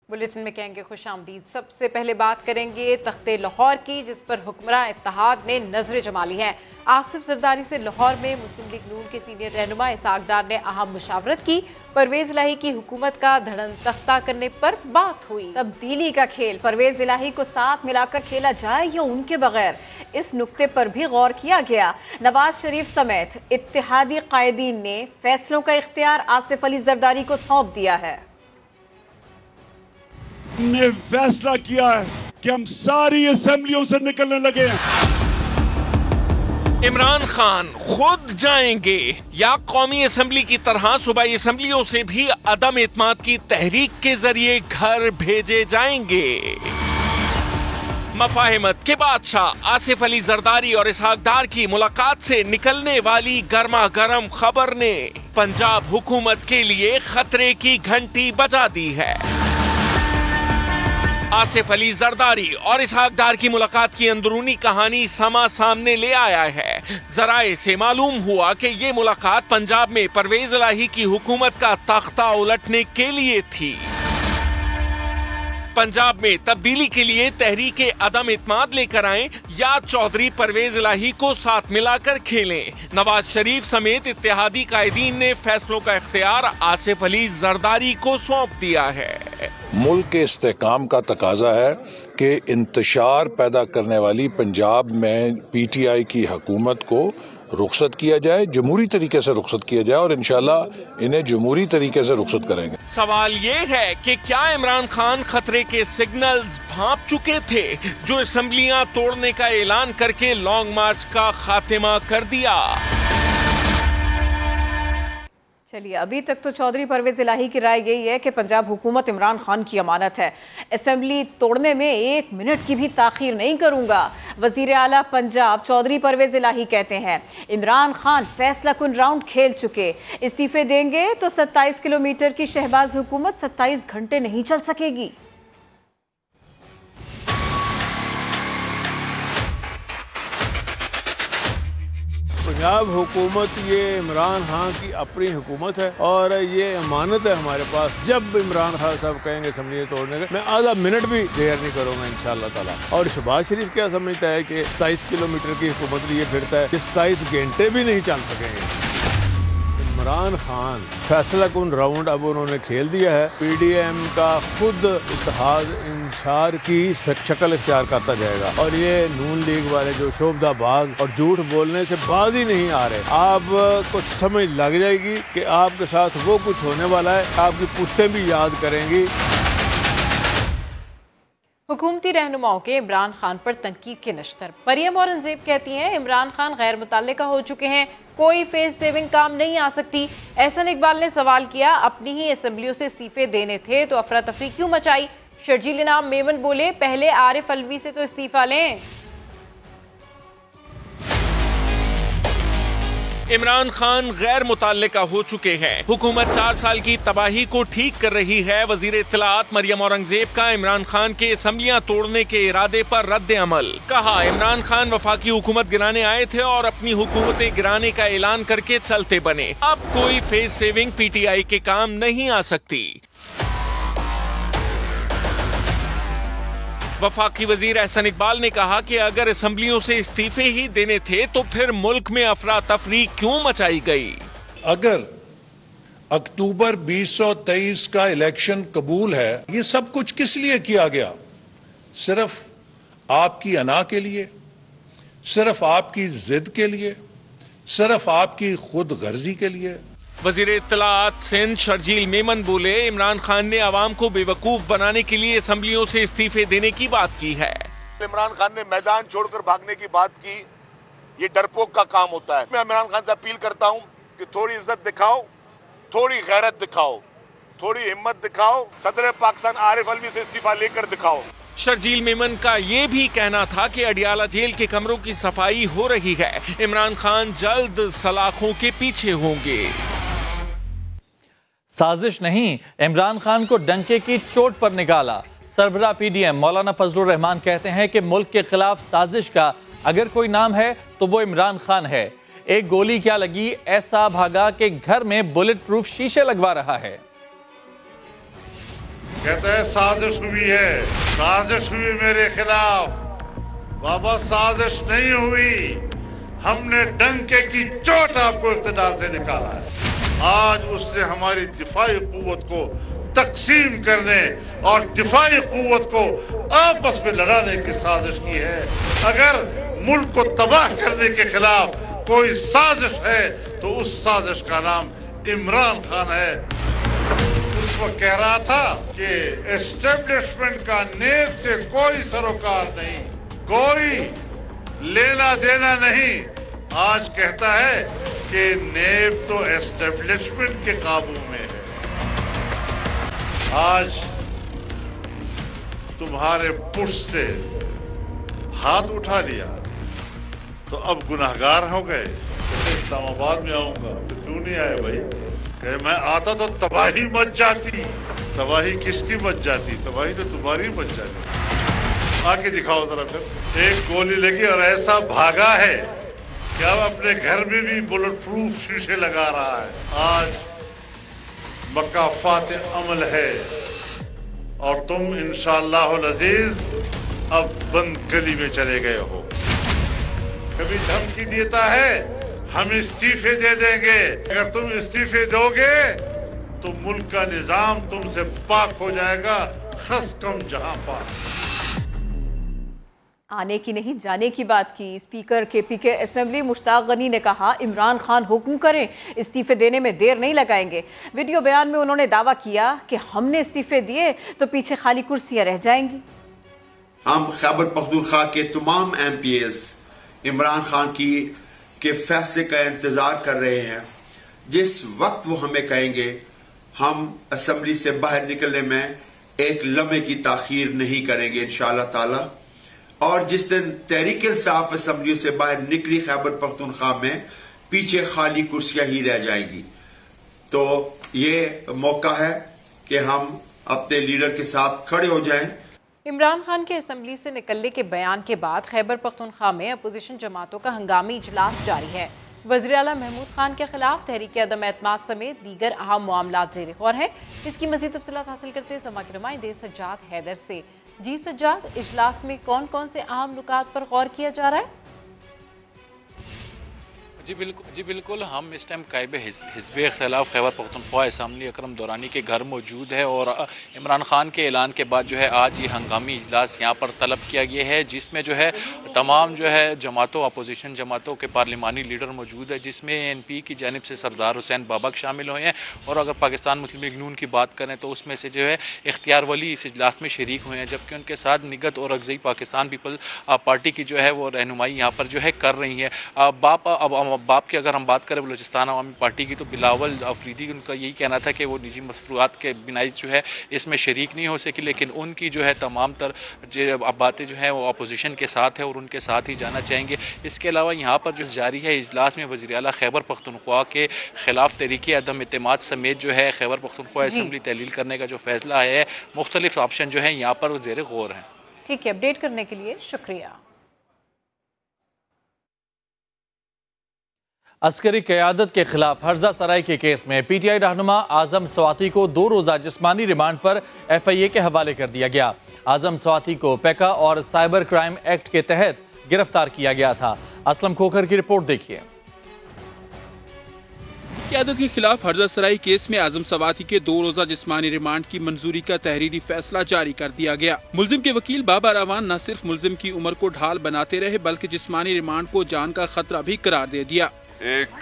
Bulletin میں کہیں گے خوش آمدید۔ سب سے پہلے بات کریں گے تخت لاہور کی، جس پر حکمراں اتحاد نے نظریں جما لی ہیں۔ آصف زرداری سے لاہور میں مسلم لیگ نون کے سینئر رہنما اسحاق ڈار نے اہم مشاورت کی۔ پرویز الہی کی حکومت کا دھڑن تختہ کرنے پر بات ہوئی۔ تبدیلی کا کھیل پرویز الہی کو ساتھ ملا کر کھیلا جائے یا ان کے بغیر، اس نقطے پر بھی غور کیا گیا۔ نواز شریف سمیت اتحادی قائدین نے فیصلوں کا اختیار آصف علی زرداری کو سونپ دیا ہے۔ ہم نے فیصلہ کیا ہے کہ ہم ساری اسمبلیوں سے نکلنے لگے ہیں۔ عمران خان خود جائیں گے یا قومی اسمبلی کی طرح صوبائی اسمبلیوں سے بھی عدم اعتماد کی تحریک کے ذریعے گھر بھیجے جائیں گے؟ مفاہمت کے بادشاہ آصف علی زرداری اور اسحاق ڈار کی ملاقات سے نکلنے والی گرما گرم خبر نے پنجاب حکومت کے لیے خطرے کی گھنٹی بجا دی ہے۔ آصف علی زرداری اور اسحاق ڈار کی ملاقات کی اندرونی کہانی سامنے لے آیا ہے۔ ذرائع سے معلوم ہوا کہ یہ ملاقات پنجاب میں پرویز الہی کی حکومت کا تختہ الٹنے کے لیے تھی۔ پنجاب میں تبدیلی کے لیے تحریک عدم اعتماد لے کر آئیں یا چودھری پرویز الہی کو ساتھ ملا کر کھیلیں۔ نواز شریف سمیت اتحادی قائدین نے فیصلوں کا اختیار آصف علی زرداری کو سونپ دیا ہے۔ ملک کے استحکام کا تقاضا ہے کہ انتشار پیدا کرنے والی پنجاب میں پی ٹی آئی کی حکومت کو رخصت کیا جائے، جمہوری طریقے سے رخصت کیا جائے، اور انشاءاللہ انہیں جمہوری طریقے سے رخصت کریں گے۔ سوال یہ ہے کہ کیا عمران خان خطرے کے سگنلز بھانپ چکے تھے جو اسمبلیاں توڑنے کا اعلان کر کے لانگ مارچ کا خاتمہ کر دیا؟ چلیے، ابھی تک تو چودھری پرویز الہی کی رائے یہی ہے کہ پنجاب حکومت عمران خان کی امانت ہے، اسمبلی توڑنے میں 1 منٹ کی بھی تاخیر نہیں کروں گا۔ وزیر اعلیٰ پنجاب چودھری پرویز الہی کہتے ہیں عمران خان فیصلہ کن راؤنڈ کھیل چکے، استعفے دیں گے تو 27 کلومیٹر کی شہباز حکومت 27 گھنٹے نہیں چل سکے گی۔ پنجاب حکومت یہ عمران خان کی اپنی حکومت ہے اور یہ امانت ہے ہمارے پاس۔ جب عمران خان صاحب کہیں گے اسمبلی توڑنے کا، میں آدھا منٹ بھی دیر نہیں کروں گا انشاءاللہ تعالیٰ۔ اور شہباز شریف کیا سمجھتا ہے کہ 27 کلومیٹر کی حکومت لیے پھرتا ہے کہ 27 گھنٹے بھی نہیں چل سکیں گے۔ عمران خان فیصلہ کن راؤنڈ اب انہوں نے کھیل دیا ہے۔ پی ڈی ایم کا خود اتحاد انصار کی شکل اختیار کرتا جائے گا، اور یہ نون لیگ والے جو شعبدہ باز اور جھوٹ بولنے سے باز ہی نہیں آ رہے، آپ کو سمجھ لگ جائے گی کہ آپ کے ساتھ وہ کچھ ہونے والا ہے، آپ کی پشتیں بھی یاد کریں گی۔ حکومتی رہنماؤں کے عمران خان پر تنقید کے نشتر۔ مریم اورنگزیب کہتی ہیں عمران خان غیر متعلقہ ہو چکے ہیں، کوئی فیس سیونگ کام نہیں آ سکتی۔ احسن اقبال نے سوال کیا اپنی ہی اسمبلیوں سے استعفے دینے تھے تو افراتفری کیوں مچائی؟ شرجیل انعام میمن بولے پہلے عارف الوی سے تو استعفا لیں۔ عمران خان غیر متعلقہ ہو چکے ہیں، حکومت 4 سال کی تباہی کو ٹھیک کر رہی ہے۔ وزیر اطلاعات مریم اورنگزیب کا عمران خان کے اسمبلیاں توڑنے کے ارادے پر رد عمل۔ کہا عمران خان وفاقی حکومت گرانے آئے تھے اور اپنی حکومتیں گرانے کا اعلان کر کے چلتے بنے، اب کوئی face saving P T I کے کام نہیں آ سکتی۔ وفاقی وزیر احسن اقبال نے کہا کہ اگر اسمبلیوں سے استعفے ہی دینے تھے تو پھر ملک میں افراتفری کیوں مچائی گئی؟ اگر اکتوبر 2023 کا الیکشن قبول ہے، یہ سب کچھ کس لیے کیا گیا؟ صرف آپ کی انا کے لیے، صرف آپ کی ضد کے لیے، صرف آپ کی خود غرضی کے لیے؟ وزیر اطلاعات سندھ شرجیل میمن بولے عمران خان نے عوام کو بے وقوف بنانے کے لیے اسمبلیوں سے استعفے دینے کی بات کی ہے۔ عمران خان نے میدان چھوڑ کر بھاگنے کی بات کی، یہ ڈرپوک کا کام ہوتا ہے۔ میں عمران خان سے اپیل کرتا ہوں کہ تھوڑی عزت دکھاؤ، تھوڑی غیرت دکھاؤ، تھوڑی ہمت دکھاؤ، صدر پاکستان عارف الوی سے استعفا لے کر دکھاؤ۔ شرجیل میمن کا یہ بھی کہنا تھا کہ اڈیالہ جیل کے کمروں کی صفائی ہو رہی ہے، عمران خان جلد سلاخوں کے پیچھے ہوں گے۔ سازش نہیں، عمران خان کو ڈنکے کی چوٹ پر نکالا۔ سربراہ پی ڈی ایم مولانا فضل الرحمان کہتے ہیں کہ ملک کے خلاف سازش کا اگر کوئی نام ہے تو وہ عمران خان ہے۔ ایک گولی کیا لگی، ایسا بھاگا کہ گھر میں بلٹ پروف شیشے لگوا رہا ہے۔ कहता है साजिश हुई है, साजिश हुई मेरे खिलाफ। बाबा साजिश नहीं हुई, हमने डंके की चोट आपको इख्तिदार से निकाला है। आज उसने हमारी दिफाई कुव्वत को तकसीम करने और दिफाई कुव्वत को आपस में लड़ाने की साजिश की है। अगर मुल्क को तबाह करने के खिलाफ कोई साजिश है तो उस साजिश का नाम इमरान खान है। उस वक्त कह रहा था कि एस्टेब्लिशमेंट का नेब से कोई सरोकार नहीं, कोई लेना देना नहीं। आज कहता है कि नेब तो एस्टेब्लिशमेंट के काबू में है। आज तुम्हारे पुश से हाथ उठा लिया तो अब गुनाहगार हो गए। तो इस्लामाबाद में आऊंगा तो क्यों नहीं आए भाई? कहे मैं आता तो तबाही मच जाती। तबाही किसकी मच जाती? तबाही तो तुम्हारी मच जाती। आके दिखाओ जरा फिर। एक गोली लगी और ऐसा भागा है कि अब अपने घर में भी बुलेट प्रूफ शीशे लगा रहा है। आज मकाफात अमल है और तुम इंशाअल्लाह अजीज अब बंद गली में चले गए हो। कभी धमकी देता है हम इस्तीफे दे देंगे, अगर तुम इस्तीफे दोगे तो मुल्क का निजाम तुमसे पाक हो जाएगा। खस कम जहां पाक। आने की नहीं जाने की बात की। Speaker KPK assembly Mushtaq Ghani ने कहा इमरान खान हुक्म करें, इस्तीफे देने में देर नहीं लगाएंगे। वीडियो बयान में उन्होंने दावा किया कि हमने इस्तीफे दिए तो पीछे खाली कुर्सियां रह जाएंगी। हम खैबर पख्तूनख्वा के तमाम MPs इमरान खान के फैसले का इंतजार कर रहे हैं। जिस वक्त वो हमें कहेंगे हम असेंबली से बाहर निकलने में एक लम्हे की ताखीर नहीं करेंगे इंशाअल्लाह ताला। और जिस दिन तहरीक इंसाफ असेंबली से बाहर निकली खैबर पख्तूनख्वा में पीछे खाली कुर्सियां ही रह जाएंगी। तो ये मौका है कि हम अपने लीडर के साथ खड़े हो जाएं। इमरान खान के असेंबली से निकलने के बयान के बाद खैबर पख्तूनख्वा में अपोजिशन जमातों का हंगामी इजलास जारी है। वज़ीर आला महमूद खान के खिलाफ तहरीक अदम एतमाद समेत दीगर अहम मामलात ज़ेर गौर है। इसकी मज़ीद तफसीलात हासिल करते हैं समा के नुमाइंदे सज्जाद हैदर से। जी सज्जाद, इजलास में कौन कौन से अहम नुकात पर गौर किया जा रहा है? जी बिल्कुल, हम इस टाइम कायबे हिज़्ब इख्तिलाफ खैबर पख्तूनख्वा असेंबली अकरम दुरानी के घर मौजूद है और इमरान खान के ऐलान के बाद जो है आज ये हंगामी इजलास यहाँ पर तलब किया गया है, जिसमें जो है तमाम जो है जमातों अपोजिशन जमातों के पार्लिमानी लीडर मौजूद है, जिसमें ANP की जानिब से सरदार हुसैन बाबक शामिल हुए हैं। और अगर पाकिस्तान मुस्लिम लीग नून की बात करें तो उसमें से जो है इख्तियार वली इस इजलास में शरीक हुए हैं, जबकि उनके साथ निगत और अगज़ई पाकिस्तान पीपल पार्टी की जो है वो रहनुमाई यहाँ पर जो है कर रही है। बाप की अगर हम बात करें बलूचिस्तान अवामी पार्टी की तो बिलावल अफरीदी, उनका यही कहना था कि वो निजी मसरूआत के बिनाई जो है इसमें शरीक नहीं हो सकी, लेकिन उनकी जो है तमाम तर बातें जो है वो अपोजिशन के साथ है और उनके साथ ही जाना चाहेंगे। इसके अलावा यहाँ पर जो जारी है इजलास में वज़ीर आला खैबर पख्तूनख्वा के खिलाफ तहरीक अदम एतमाद समेत जो है खैबर पख्तूनख्वा असेंबली तहलील करने का जो फैसला है, मुख्तलिफ ऑप्शन जो है यहाँ पर ज़ेर गौर हैं। ठीक है, अपडेट करने के लिए शुक्रिया। अस्करी क़यादत के खिलाफ हर्जा सराय के केस में PTI रहनुमा आजम स्वाति को 2 रोज़ा जिस्मानी रिमांड पर FIA के हवाले कर दिया गया। आजम स्वाति को पैका और साइबर क्राइम एक्ट के तहत गिरफ्तार किया गया था। असलम खोखर की रिपोर्ट देखिए। क़यादत के खिलाफ हर्जा सराय केस में आजम स्वाति के 2 रोज़ा जिस्मानी रिमांड की मंजूरी का तहरीरी फैसला जारी कर दिया गया। मुलजिम के वकील बाबा रावान न सिर्फ मुलजिम की उम्र को ढाल बनाते रहे बल्कि जिस्मानी रिमांड को जान का खतरा भी करार दे दिया। एक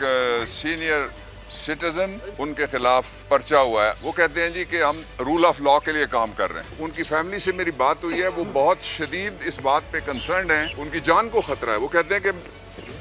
सीनियर सिटीजन उनके खिलाफ पर्चा हुआ है, वो कहते हैं जी कि हम रूल ऑफ लॉ के लिए काम कर रहे हैं। उनकी फैमिली से मेरी बात हुई है, वो बहुत शदीद इस बात पे कंसर्न है, उनकी जान को खतरा है। वो कहते हैं कि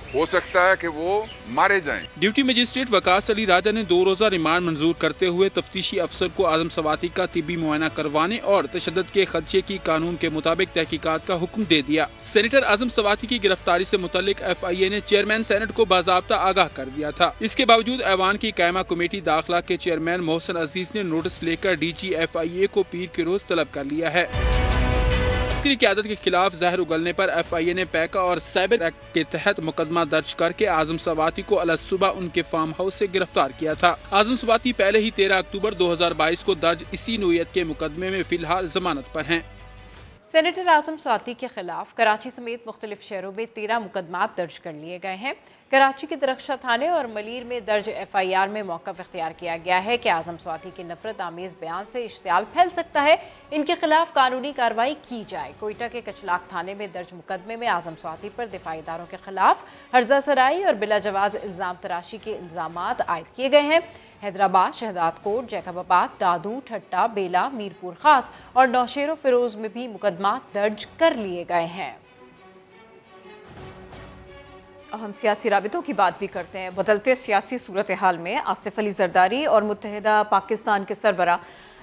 हो सकता है कि वो मारे जाएं। ड्यूटी मजिस्ट्रेट वकास अली राजा ने 2 रोज़ा रिमांड मंजूर करते हुए तफ्तीशी अफसर को आजम स्वाति का तिब्बी मुआयना करवाने और तशद्दुद के खदशे की कानून के मुताबिक तहकीकात का हुक्म दे दिया। सेनेटर आजम स्वाति की गिरफ्तारी से मुतल्लिक FIA ने चेयरमैन सेनेट को बाज़ाब्ता आगाह कर दिया था। इसके बावजूद ऐवान की कायमा कमेटी दाखिला के चेयरमैन मोहसिन अजीज ने नोटिस लेकर DG FIA को पीर के रोज तलब कर लिया है। عسکری قیادت کے خلاف زہر اگلنے پر FIA نے پیکا اور سائبر ایکٹ کے تحت مقدمہ درج کر کے اعظم سواتی کو الگ صبح ان کے فارم ہاؤس سے گرفتار کیا تھا۔ اعظم سواتی پہلے ہی 13 اکتوبر 2022 کو درج اسی نوعیت کے مقدمے میں فی الحال ضمانت پر ہیں۔ سینیٹر اعظم سواتی کے خلاف کراچی سمیت مختلف شہروں میں 13 مقدمات درج کر لیے گئے ہیں۔ کراچی کے درخشہ تھانے اور ملیر میں درج FIR میں موقف اختیار کیا گیا ہے کہ اعظم سواتی کے نفرت آمیز بیان سے اشتعال پھیل سکتا ہے، ان کے خلاف قانونی کارروائی کی جائے۔ کوئٹہ کے کچلاک تھانے میں درج مقدمے میں اعظم سواتی پر دفاعی اداروں کے خلاف ہرزہ سرائی اور بلا جواز الزام تراشی کے الزامات عائد کیے گئے ہیں۔ حیدرآباد، شہداد کوٹ، جیکب آباد، دادو، ٹھٹا، بیلا، میرپور خاص اور نوشیر و فیروز میں بھی مقدمات درج کر لیے گئے ہیں۔ ہم سیاسی رابطوں کی بات بھی کرتے ہیں۔ بدلتے سیاسی صورتحال میں آصف علی زرداری اور متحدہ پاکستان کے سربراہ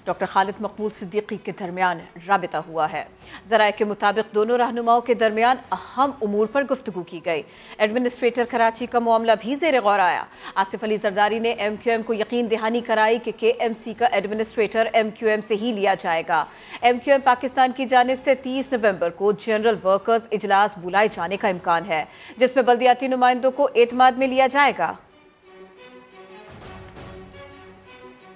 ڈاکٹر خالد مقبول صدیقی کے درمیان رابطہ ہوا ہے۔ ذرائع کے مطابق دونوں رہنماؤں کے درمیان اہم امور پر گفتگو کی گئی۔ ایڈمنسٹریٹر کراچی کا معاملہ بھی زیر غور آیا۔ آصف علی زرداری نے MQM کو یقین دہانی کرائی کہ KMC کا ایڈمنسٹریٹر MQM سے ہی لیا جائے گا۔ MQM پاکستان کی جانب سے 30 نومبر کو جنرل ورکرز اجلاس بلائے جانے کا امکان ہے، جس میں بلدیاتی نمائندوں کو اعتماد میں لیا جائے گا۔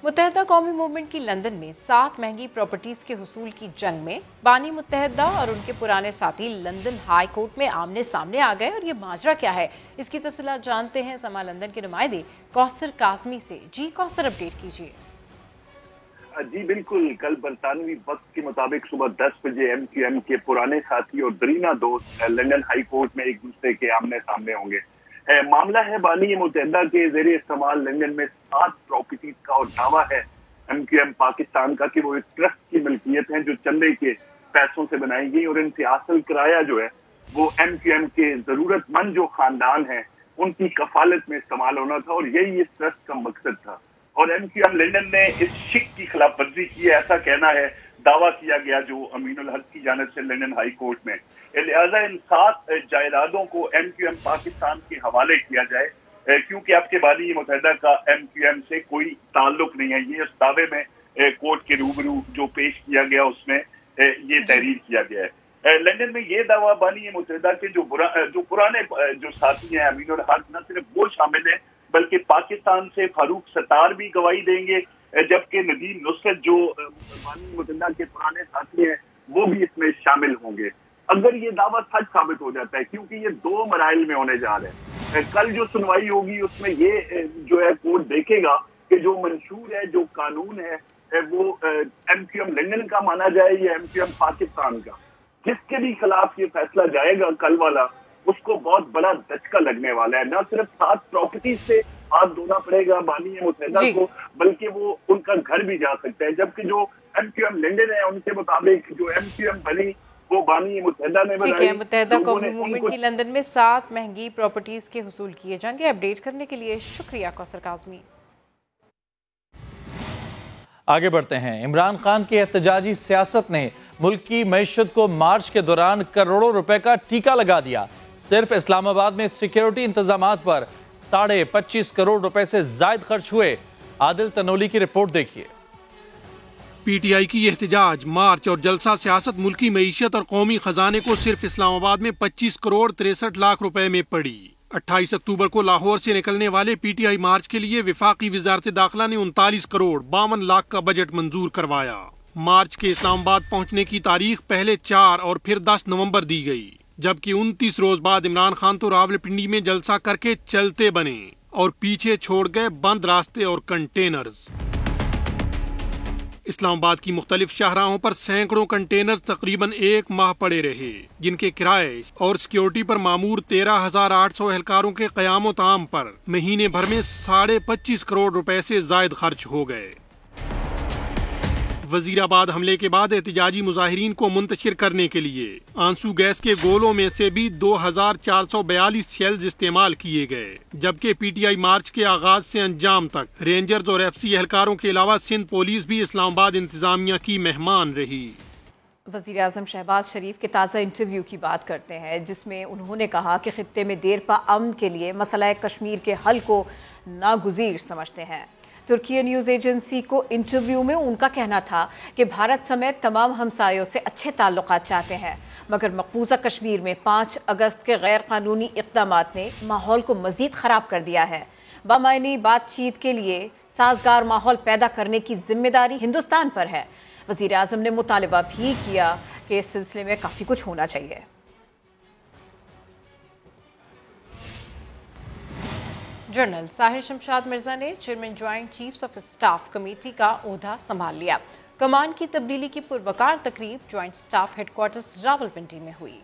متحدہ قومی موومنٹ کی لندن میں 7 مہنگی پراپرٹیز کے حصول کی جنگ میں بانی متحدہ اور ان کے پرانے ساتھی لندن ہائی کورٹ میں آمنے سامنے آ گئے، اور یہ ماجرا کیا ہے، اس کی تفصیلات جانتے ہیں سما لندن کے نمائندے کوثر کاظمی سے۔ جی کوثر، اپڈیٹ کیجیے۔ جی بالکل، کل برطانوی وقت کے مطابق صبح 10 بجے MQM کے پرانے ساتھی اور درینہ دوست لندن ہائی کورٹ میں ایک دوسرے کے آمنے سامنے ہوں گے۔ معاملہ ہے بانی متحدہ کے زیر استعمال لندن میں 7 پراپرٹیز کا، اور دعویٰ ہے MQM پاکستان کا کہ وہ ایک ٹرسٹ کی ملکیت ہیں جو چندے کے پیسوں سے بنائی گئی، اور ان سے حاصل کرایہ جو ہے وہ MQM کے ضرورت مند جو خاندان ہیں ان کی کفالت میں استعمال ہونا تھا، اور یہی اس ٹرسٹ کا مقصد تھا۔ اور MQM لندن نے اس شک کی خلاف ورزی کی ہے، ایسا کہنا ہے، دعویٰ کیا گیا جو امین الحق کی جانب سے لندن ہائی کورٹ میں۔ لہٰذا ان 7 جائیدادوں کو MQM پاکستان کے حوالے کیا جائے، کیونکہ اب کے بانی متحدہ کا MQM سے کوئی تعلق نہیں ہے۔ یہ اس دعوے میں کورٹ کے روبرو جو پیش کیا گیا اس میں یہ تحریر کیا گیا ہے۔ لندن میں یہ دعویٰ بانی متحدہ کے جو پرانے جو ساتھی ہیں امین الحق، نہ صرف وہ شامل ہیں بلکہ پاکستان سے فاروق ستار بھی گواہی دیں گے، جبکہ ندیم نصرت جو بانی متحدہ کے پرانے ساتھی ہیں وہ بھی اس میں شامل ہوں گے۔ اگر یہ دعویٰ سچ ثابت ہو جاتا ہے، کیونکہ یہ 2 مراحل میں ہونے جا رہے ہیں، کل جو سنوائی ہوگی اس میں یہ جو ہے کورٹ دیکھے گا کہ جو منشور ہے، جو قانون ہے، وہ MQM لندن کا مانا جائے یا MQM پاکستان کا۔ جس کے بھی خلاف یہ فیصلہ جائے گا کل والا، اس کو بہت بڑا دھچکا لگنے والا ہے۔ نہ صرف 7 پراپرٹیز سے ہاتھ دھونا پڑے گا بانی متحدہ کو، بلکہ وہ ان کا گھر بھی جا سکتا ہے، جبکہ جو MQM لندن ہے ان کے مطابق جو MQM بنی وہ بانی متحدہ نے بنائی۔ متحدہ قومی موومنٹ کی لندن میں 7 مہنگی پراپرٹیز کے حصول کیے جائیں گے۔ اپڈیٹ کرنے کے لیے شکریہ کوثر کاظمی۔ آگے بڑھتے ہیں۔ عمران خان کی احتجاجی سیاست نے ملک کی معیشت کو مارچ کے دوران کروڑوں روپے کا ٹیکا لگا دیا۔ صرف اسلام آباد میں سیکیورٹی انتظامات پر 25.5 کروڑ روپے سے زائد خرچ ہوئے۔ عادل تنولی کی رپورٹ دیکھیے۔ PTI کی احتجاج، مارچ اور جلسہ سیاست ملکی معیشت اور قومی خزانے کو صرف اسلام آباد میں 25 کروڑ 63 لاکھ روپے میں پڑی۔ 28 اکتوبر کو لاہور سے نکلنے والے PTI مارچ کے لیے وفاقی وزارت داخلہ نے 39 کروڑ 52 لاکھ کا بجٹ منظور کروایا۔ مارچ کے اسلام آباد پہنچنے کی تاریخ پہلے 4 اور پھر 10 نومبر دی گئی، جبکہ 29 روز بعد عمران خان تو راولپنڈی میں جلسہ کر کے چلتے بنے اور پیچھے چھوڑ گئے بند راستے اور کنٹینرز۔ اسلام آباد کی مختلف شاہراہوں پر سینکڑوں کنٹینرز تقریباً 1 ماہ پڑے رہے، جن کے کرائے اور سیکیورٹی پر مامور 13,800 اہلکاروں کے قیام و طعام پر مہینے بھر میں 25.5 کروڑ روپے سے زائد خرچ ہو گئے۔ وزیر آباد حملے کے بعد احتجاجی مظاہرین کو منتشر کرنے کے لیے آنسو گیس کے گولوں میں سے بھی 2,442 شیلز استعمال کیے گئے، جبکہ PTI مارچ کے آغاز سے انجام تک رینجرز اور FC اہلکاروں کے علاوہ سندھ پولیس بھی اسلام آباد انتظامیہ کی مہمان رہی۔ وزیر اعظم شہباز شریف کے تازہ انٹرویو کی بات کرتے ہیں، جس میں انہوں نے کہا کہ خطے میں دیر پا امن کے لیے مسئلہ کشمیر کے حل کو ناگزیر سمجھتے ہیں۔ तुर्की न्यूज़ एजेंसी को इंटरव्यू में उनका कहना था कि भारत समेत तमाम हमसायों से अच्छे ताल्लुकात चाहते हैं, मगर मकबूजा कश्मीर में 5 अगस्त के गैर कानूनी इक़दामात ने माहौल को मज़ीद ख़राब कर दिया है। बामायनी बातचीत के लिए साजगार माहौल पैदा करने की जिम्मेदारी हिंदुस्तान पर है। वज़ीर आज़म ने मुतालबा भी किया कि इस सिलसिले में काफ़ी कुछ होना चाहिए। जनरल साहिर शमशाद मिर्जा ने chairman joint chiefs of staff committee का ओहदा संभाल लिया। कमान की तब्दीली की पुरवकार तकरीब ज्वाइंट स्टाफ हेडक्वार्टर्स रावलपिंडी में हुई।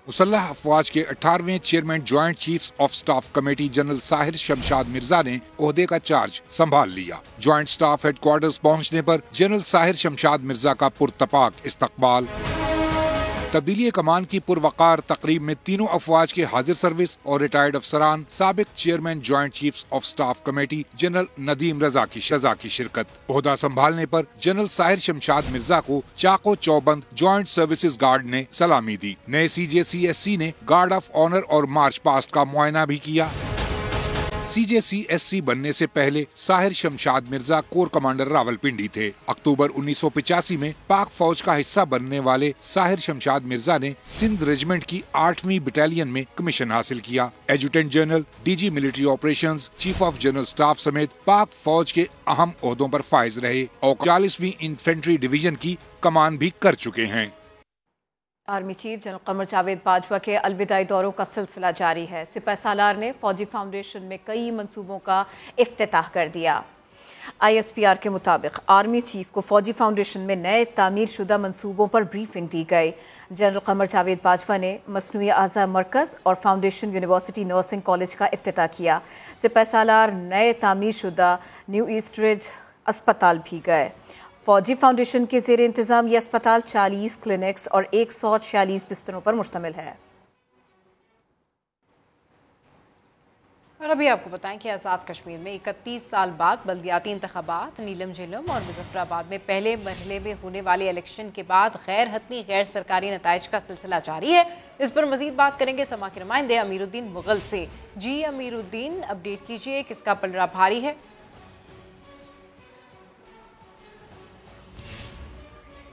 मुसल्लह अफवाज के 18वें chairman joint chiefs of staff committee general Sahir Shamshad Mirza ने ओहदे का चार्ज संभाल लिया। ज्वाइंट स्टाफ हेडक्वार्टर्स पहुंचने पर जनरल साहिर शमशाद मिर्जा का पुरतपाक इस्तकबाल। तब्दीली कमान की पुरवकार तकरीब में तीनों अफवाज के हाजिर सर्विस और रिटायर्ड अफसरान, साबिक chairman joint chiefs of staff committee general Nadeem Raza की शिरकत। ओहदा संभालने पर जनरल साहिर शमशाद मिर्जा को चाको चौबंद ज्वाइंट सर्विसेज गार्ड ने सलामी दी। नए CJCSC ने गार्ड ऑफ ऑनर और मार्च पास्ट का मुआयना भी किया। CJCSC बनने से पहले साहिर शमशाद मिर्जा कोर कमांडर रावलपिंडी थे। अक्टूबर 1985 में पाक फौज का हिस्सा बनने वाले साहिर शमशाद मिर्जा ने सिंध रेजिमेंट की 8वीं बटालियन में कमीशन हासिल किया। एजुटेंट general, DG military operations, chief of general staff समेत पाक फौज के अहम ओहदों पर फाइज रहे और 40वीं इन्फेंट्री डिवीजन की कमान भी कर चुके हैं। Army chief general Qamar Javed Bajwa के अलविदाई दौरों का सिलसिला जारी है। सिपह सालार ने फौजी फाउंडेशन में कई मंसूबों का इफ्तिताह कर दिया। ISPR के मुताबिक आर्मी चीफ को फौजी फाउंडेशन में नए तामीर शुदा मंसूबों पर ब्रीफिंग दी गई। जनरल कमर जावेद बाजवा ने मसनूई आज़ा मरकज़ और फाउंडेशन यूनिवर्सिटी नर्सिंग कॉलेज का इफ्तिताह किया। सिपह सालार नए तामीर शुदा न्यू ईस्ट रिज अस्पताल भी गए। फौजी फाउंडेशन के ज़ेर इंतज़ाम ये अस्पताल 40 क्लिनिक्स और 146 बिस्तरों पर मुश्तमिल है। और अभी आपको बताएं कि आज़ाद कश्मीर में 31 साल बाद बल्दियाती इंतखाबात नीलम झेलम और मुजफ्फराबाद में पहले मरहले में होने वाले इलेक्शन के बाद गैर हतमी गैर सरकारी नताइज का सिलसिला जारी है। इस पर मजीद बात करेंगे समा के नुमाइंदे अमीरुद्दीन मुगल से। जी अमीरुद्दीन, अपडेट कीजिए, किसका पलड़ा भारी है?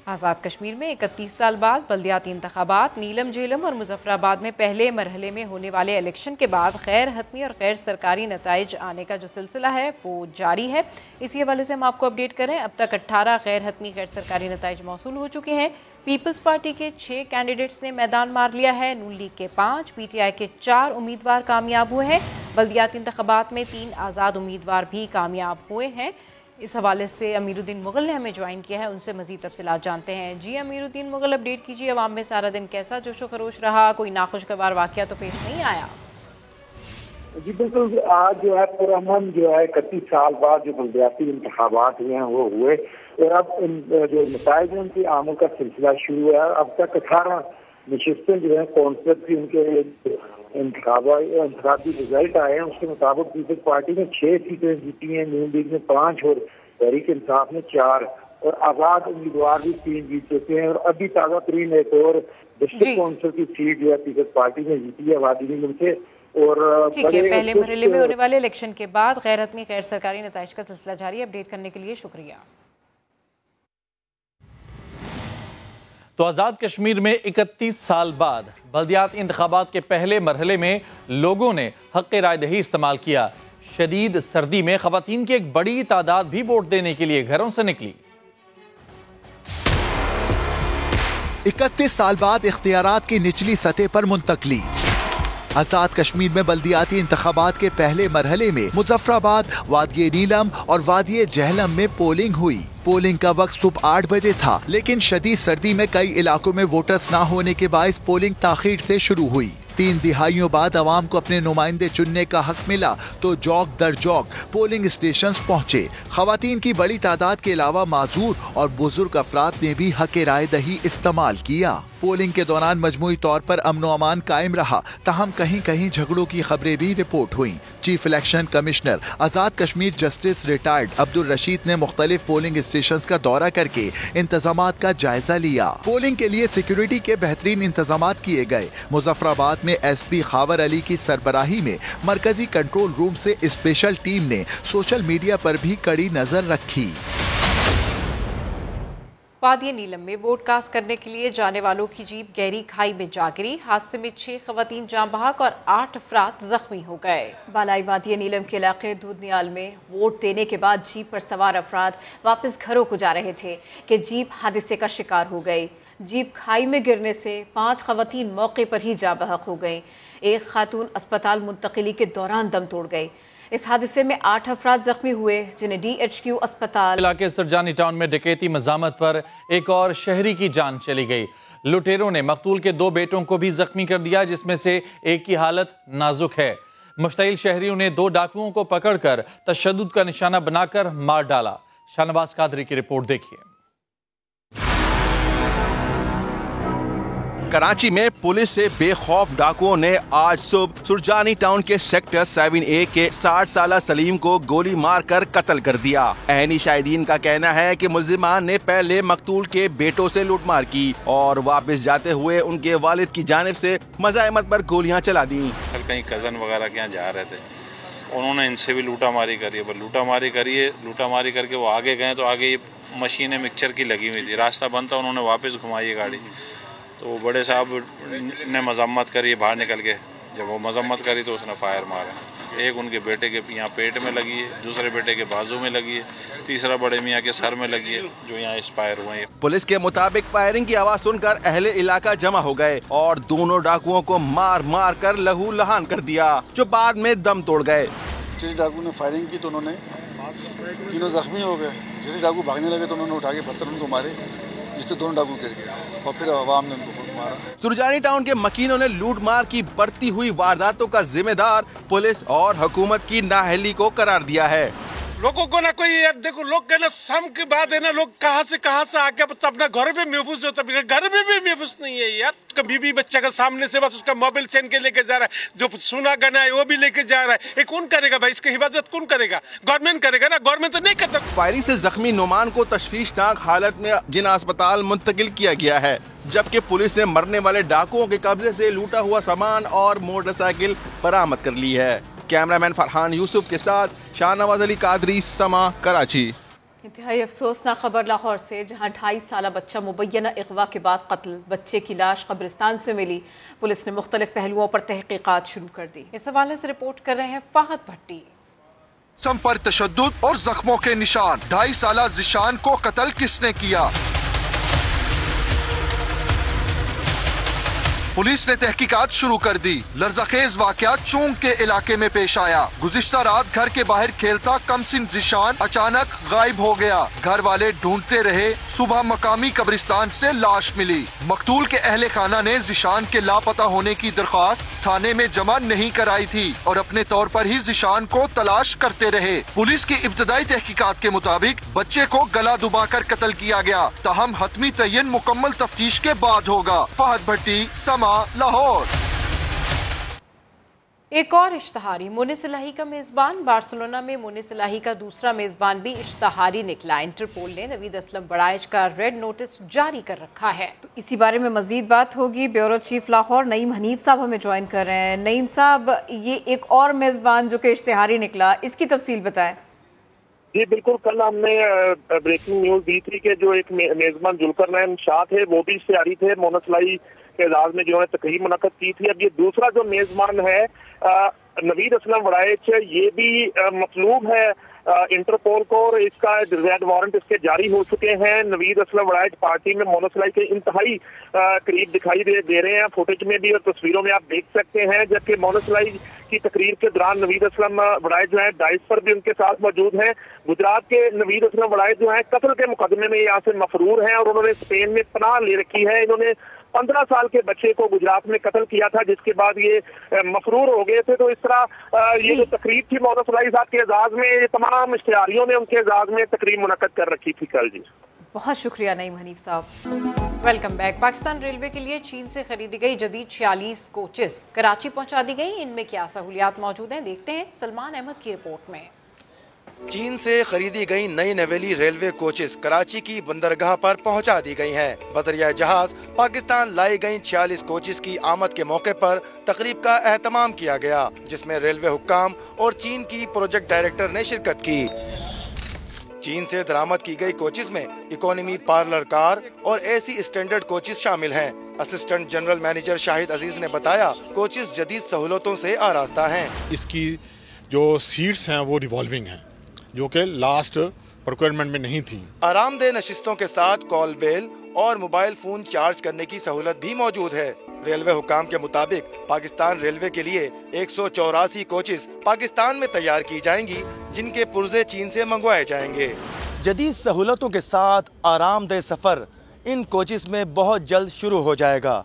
आज़ाद कश्मीर में 31 साल बाद बल्दियाती इंतखाबात नीलम झेलम और मुजफ्फराबाद में पहले मरहले में होने वाले इलेक्शन के बाद गैर हतमी और गैर सरकारी नताइज आने का जो सिलसिला है वो जारी है। इसी हवाले से हम आपको अपडेट करें, अब तक 18 गैर हतमी गैर सरकारी नताइज मौसूल हो चुके हैं। पीपल्स पार्टी के 6 कैंडिडेट्स ने मैदान मार लिया है। नून लीग के 5, PTI के 4 उम्मीदवार कामयाब हुए हैं। बल्दियाती इंतखाबात में 3 आज़ाद उम्मीदवार भी कामयाब हुए हैं। इस हवाले से अमीरुद्दीन मुगल ने हमें ज्वाइन किया है, उनसे मजीद तफसीलात जानते हैं। जी अमीरुद्दीन मुगल, अपडेट कीजिए, अवाम में सारा दिन कैसा जोशो खरोश रहा? कोई नाखुशगवार वाकया तो पेश नहीं आया? जी बिल्कुल, आज जो है पुरअमन जो है 31 साल बाद जो बल्दियाती इंतखाबात हुए हैं वो हुए और अब जो नताइज उनकी आमों का सिलसिला शुरू है। अब तक 18 नशिस्तें जो है कौंसलर की उनके इंतखाबी रिजल्ट आए हैं। उसके मुताबिक पीपल्स पार्टी ने 6 सीटें जीती हैं, नून लीग ने 5 और तहरीक इंसाफ ने 4 और आजाद उम्मीदवार भी 3 जीत चुके हैं। और अभी ताज़ा तरीन एक और डिस्ट्रिक्ट काउंसिल की सीट जो है पीपल्स पार्टी ने जीती है वादी नीलम से। और ठीक है, पहले मरहले में होने वाले इलेक्शन के बाद गैर हतमी गैर सरकारी नताइज का सिलसिला जारी है। अपडेट करने के लिए शुक्रिया। तो आज़ाद कश्मीर में 31 साल बाद बल्दियाती इंतखाबात के पहले मरहले में लोगों ने हक़ राय दही इस्तेमाल किया। शदीद सर्दी में ख़वातीन की एक बड़ी तादाद भी वोट देने के लिए घरों से निकली। 31 साल बाद इख्तियारात की निचली सतह पर मुंतकली। आजाद कश्मीर में बल्दियाती इंतखाबात के पहले मरहले में मुजफ्फराबाद, वादिये नीलम और वादिये जहलम में पोलिंग हुई। पोलिंग का वक्त सुबह 8 बजे था, लेकिन शदीद सर्दी में कई इलाकों में वोटर्स न होने के बायस पोलिंग ताखीर से शुरू हुई। 3 दिहाइयों बाद आवाम को अपने नुमाइंदे चुनने का हक मिला तो चौक दर चौक पोलिंग स्टेशन पहुँचे। खवातीन की बड़ी तादाद के अलावा माजूर और बुजुर्ग अफराद ने भी हक राय दही इस्तेमाल किया। पोलिंग के दौरान मजमूई तौर पर अमन व अमान कायम रहा, ताहम कहीं कहीं झगड़ों की खबरें भी रिपोर्ट हुई। चीफ इलेक्शन कमिश्नर आजाद कश्मीर जस्टिस रिटायर्ड अब्दुल रशीद ने मुख्तलिफ पोलिंग स्टेशंस का दौरा करके इंतजामात का जायजा लिया। पोलिंग के लिए सिक्योरिटी के बेहतरीन इंतजामात किए गए। मुजफ्फराबाद में एसपी खावर अली की सरबराही में मरकजी कंट्रोल रूम से स्पेशल टीम ने सोशल मीडिया पर भी कड़ी नजर रखी। वादिया नीलम में वोट कास्ट करने के लिए जाने वालों की जीप गहरी खाई में जा गिरी। हादसे में 6 खवातीन जाँ बहक और 8 अफराद जख्मी हो गए। बालाई वादिया नीलम के इलाके दूधनियाल में वोट देने के बाद जीप पर सवार अफराद वापस घरों को जा रहे थे कि जीप हादसे का शिकार हो गई। जीप खाई में गिरने से 5 खवातीन मौके पर ही जाँ बहक हो गई। एक खातून अस्पताल मुंतकिली के दौरान दम तोड़ गई। इस हादसे में 8 अफराद जख्मी हुए, जिन्हें DHQ अस्पताल। इलाके सरजानी टाउन में डकैती मजामत पर एक और शहरी की जान चली गई। लुटेरों ने मकतूल के 2 बेटों को भी जख्मी कर दिया, जिसमें से एक की हालत नाजुक है। मुश्तइल शहरियों ने 2 डाकुओं को पकड़कर तशद्दुद का निशाना बनाकर मार डाला। शाहनवाज कादरी की रिपोर्ट देखिए। कराची में पुलिस से बेखौफ डाकुओं ने आज सुबह सुरजानी टाउन के सेक्टर 7A के 60 साल सलीम को गोली मारकर कत्ल कर दिया। अहनी शाहिदीन का कहना है कि मुल्जिमान ने पहले मकतूल के बेटों से लूटमार की और वापस जाते हुए उनके वालिद की जानिब से मज़ाहमत पर गोलियां चला दी। कहीं कजन वगैरह के यहाँ जा रहे थे, उन्होंने इनसे भी लूटा मारी करके वो आगे गए तो आगे मशीनें मिक्सचर की लगी हुई थी, रास्ता बंद था, उन्होंने वापस घुमाई गाड़ी। तो बड़े साहब ने मजम्मत करी बाहर निकल के, जब वो मजम्मत करी तो उसने फायर मारा। एक उनके बेटे के यहाँ पेट में लगी है, दूसरे बेटे के बाजू में लगी है, तीसरा बड़े मियाँ के सर में लगी है, जो यहाँ एक्सपायर हुए हैं। पुलिस के मुताबिक फायरिंग की आवाज सुनकर अहले इलाका जमा हो गए और दोनों डाकुओं को मार मार कर लहू लहान कर दिया, जो बाद में दम तोड़ गए। जिस डाकू ने फायरिंग की तो उन्होंने तीनों जख्मी हो गए। जिस डाकू भागने लगे तो उन्होंने उठा के पत्थर उनको मारे, जिससे दोनों डाकू गिर गए और फिर अवाम ने उनको मारा। सुरजानी टाउन के मकीनों ने लूट मार की बढ़ती हुई वारदातों का जिम्मेदार पुलिस और हुकूमत की नाअहली को करार दिया है। लोगों को ना कोई यार देखो, लोग कहना सम की बात है ना, लोग कहाँ से आके अपना घर पे महफूज होता है, घर में भी महफूज नहीं है यार। उसका बीबी बच्चा का सामने से बस उसका मोबाइल छीन के लेके जा रहा है, जो सुना गाना है वो भी लेके जा रहा है। ये कौन करेगा भाई, इसकी हिफाजत कौन करेगा? गवर्नमेंट करेगा ना, गवर्नमेंट तो नहीं करता। फायरिंग से जख्मी नुमान को तशवीशनाक हालत में जिना अस्पताल मुंतकिल किया गया है, जबकि पुलिस ने मरने वाले डाकुओं के कब्जे से लूटा हुआ सामान और मोटरसाइकिल बरामद कर ली है। कैमरामैन फरहान यूसुफ के साथ शाहनवाज अली कादरी, समा, कराची। इंतहाई अफसोसनाक खबर लाहौर से, जहां 2.5 साल बच्चा मुबैना अगवा के बाद कत्ल। बच्चे की लाश कब्रिस्तान से मिली। पुलिस ने मुख्तलिफ पहलुओं पर तहकीकात शुरू कर दी। इस हवाले से रिपोर्ट कर रहे हैं फाहद भट्टी। सम पर तशद्दुद और जख्मों के निशान। 2.5 साल जिशान को कत्ल किसने किया? पुलिस ने तहकीकात शुरू कर दी। लर्ज़ाखेज वाक़या चूंग के इलाके में पेश आया। गुज़िश्ता रात घर के बाहर खेलता कमसिन ज़िशान अचानक गायब हो गया। घर वाले ढूंढते रहे। सुबह मकामी कब्रिस्तान से लाश मिली। मकतूल के अहले खाना ने ज़िशान के लापता होने की दरख्वास्त थाने में जमा नहीं कराई थी और अपने तौर पर ही ज़िशान को तलाश करते रहे। पुलिस की इब्तदाई तहकीकात के मुताबिक बच्चे को गला दुबाकर कत्ल किया गया, ताहम हतमी तयन मुकम्मल तफ्तीश के बाद होगा। फहद भट्टी, समा, लाहौर। एक और इश्तहारी मुनिसिलाही का मेजबान। बार्सिलोना में मुनिसिलाही का दूसरा मेजबान भी इश्तहारी निकला। इंटरपोल ने नवीद असलम बड़ाइच का रेड नोटिस जारी कर रखा है। तो इसी बारे में मजीद बात होगी। ब्यूरो चीफ लाहौर नईम हनीफ साहब हमें ज्वाइन कर रहे हैं। नईम साहब, ये एक और मेजबान जो कि इश्तहारी निकला, इसकी तफसील बताएं। जी बिल्कुल, कल हमने ब्रेकिंग न्यूज दी थी कि जो एक मेजबान जुल्करनैन शाह थे वो भी इश्तहारी थे। मोनसलाई के एजाज में जो है तकरीब मुनक्कद की थी। अब ये दूसरा जो मेजबान है नवीद असलम वड़ाइच, ये भी मतलूब है इंटरपोल को और इसका रेड वारंट इसके जारी हो चुके हैं। नवीद असलम वड़ाइच पार्टी में मोनसलाई के इंतहाई करीब दिखाई दे रहे हैं। फुटेज में भी और तस्वीरों में आप देख सकते हैं। जबकि मोनसलाई की तकरीर के दौरान नवीद असलम वड़ाइच जो है डाइस पर भी उनके साथ मौजूद हैं। गुजरात के नवीद असलम वड़ाइच जो है कत्ल के मुकदमे में यहाँ से मफरूर हैं और उन्होंने स्पेन में पनाह ले रखी है। इन्होंने 15 साल के बच्चे को गुजरात में कत्ल किया था, जिसके बाद ये मफरूर हो गए थे। तो इस तरह ये जो तकरीब थी मोनसलाई साहब के एजाज में, तमाम इश्तिहारियों ने उनके एजाज में तकरीब मुनक्कद कर रखी थी कल। जी बहुत शुक्रिया नईम हनीफ साहब। Welcome back. पाकिस्तान रेलवे के लिए चीन से खरीदी गई जदीद 46 कोचेस कराची पहुंचा दी गई। इनमें क्या सहूलियात मौजूद हैं, देखते हैं सलमान अहमद की रिपोर्ट में। चीन से खरीदी गई नई नवेली रेलवे कोचेस कराची की बंदरगाह पर पहुंचा दी गई हैं। बदरिया जहाज पाकिस्तान लाई गई 46 कोचेस की आमद के मौके पर तकरीब का एहतमाम किया गया, जिसमें रेलवे हुक्काम और चीन की प्रोजेक्ट डायरेक्टर ने शिरकत की। चीन से दरामद की गई कोचेस में इकोनॉमी पार्लर कार और एसी स्टैंडर्ड कोचेस शामिल हैं। असिस्टेंट जनरल मैनेजर शाहिद अजीज ने बताया, कोचेस जदीद सहूलतों से आरास्ता हैं। इसकी जो सीट्स हैं वो रिवॉल्विंग हैं, जो कि लास्ट प्रोक्योरमेंट में नहीं थी। आरामदेह नशिस्तों के साथ कॉल बेल और मोबाइल फोन चार्ज करने की सहूलत भी मौजूद है। रेलवे हुकाम के मुताबिक पाकिस्तान रेलवे के लिए 184 कोचेस पाकिस्तान में तैयार की जाएंगी, जिनके पुर्जे चीन से मंगवाए जाएंगे। जदीद सहूलतों के साथ आरामदेह सफर इन कोचेस में बहुत जल्द शुरू हो जाएगा।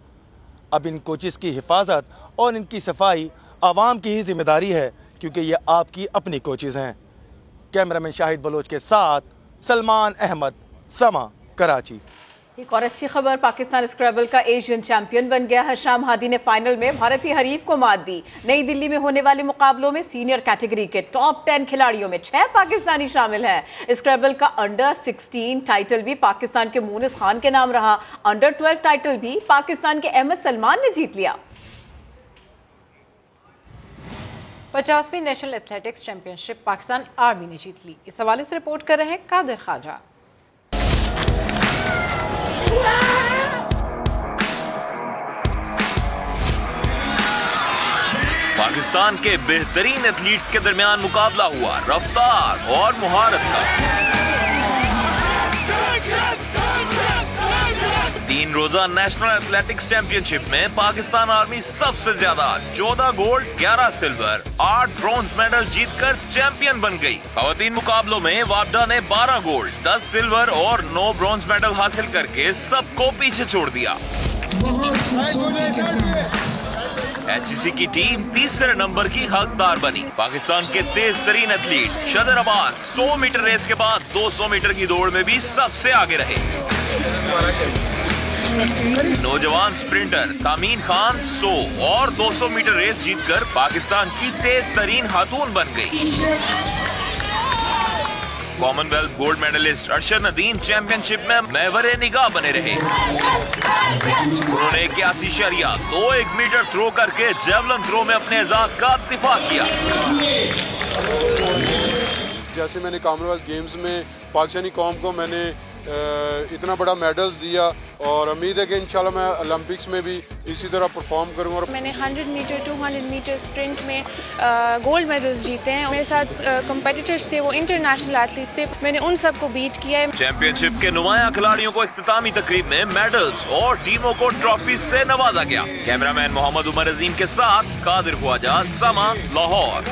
अब इन कोचेस की हिफाजत और इनकी सफाई आवाम की ही जिम्मेदारी है, क्योंकि ये आपकी अपनी कोचेस हैं। कैमरामैन शाहिद बलोच के साथ सलमान अहमद, समा, कराची। एक और अच्छी खबर, पाकिस्तान स्क्रैबल का एशियन चैंपियन बन गया। हशाम हादी ने फाइनल में भारतीय हरीफ को मात दी। नई दिल्ली में होने वाले मुकाबलों में सीनियर कैटेगरी के टॉप 10 खिलाड़ियों में 6 पाकिस्तानी शामिल हैं। स्क्रैबल का अंडर 16 टाइटल भी पाकिस्तान के मुनिस खान के नाम रहा। अंडर 12 टाइटल भी पाकिस्तान के अहमद सलमान ने जीत लिया। 50वीं national athletics championship Pakistan army ने जीत ली। इस हवाले से रिपोर्ट कर रहे हैं कादिर खाजा। पाकिस्तान के बेहतरीन एथलीट्स के दरमियान मुकाबला हुआ रफ्तार और मुहारत का। 3 रोजा नेशनल एथलेटिक्स चैंपियनशिप में पाकिस्तान आर्मी सबसे ज्यादा 14 गोल्ड, 11 सिल्वर, 8 ब्रॉन्ज मेडल जीतकर चैंपियन बन गई। खवातीन मुकाबलों में वापडा ने 12 गोल्ड, 10 सिल्वर और 9 ब्रॉन्ज मेडल हासिल करके सबको पीछे छोड़ दिया। HEC की टीम तीसरे नंबर की हकदार बनी। पाकिस्तान के तेज तरीन एथलीट शदर अब्बास 100 मीटर रेस के बाद 200 मीटर की दौड़ में भी सबसे आगे रहे। नौजवान स्प्रिंटर तामीन खान 100 और 200 मीटर रेस जीतकर पाकिस्तान की तेज तरीन खातून बन गई। Commonwealth gold medalist Arshad Nadeem championship में महवरे निगाह बने रहे। उन्होंने 81.21 मीटर थ्रो करके जेवलिन थ्रो में अपने एजाज का दिफा किया। जैसे मैंने कॉमनवेल्थ गेम्स में पाकिस्तानी कौम को मैंने इतना बड़ा मेडल्स दिया, और उम्मीद है कि इंशाल्लाह मैं ओलंपिक्स में भी इसी तरह परफॉर्म करूंगा। मैंने 100 मीटर 200 मीटर स्प्रिंट में गोल्ड मेडल्स जीते हैं। मेरे साथ कॉम्पिटिटर्स थे, वो इंटरनेशनल एथलीट्स थे, मैंने उन सबको बीट किया है। चैंपियनशिप के नुमाया खिलाड़ियों को इख्तितामी तकरीब में मेडल्स और टीमों को ट्रॉफी से नवाजा गया। कैमरामैन मोहम्मद उमर अजीम के साथ कादिर ख्वाजा, समा, लाहौर।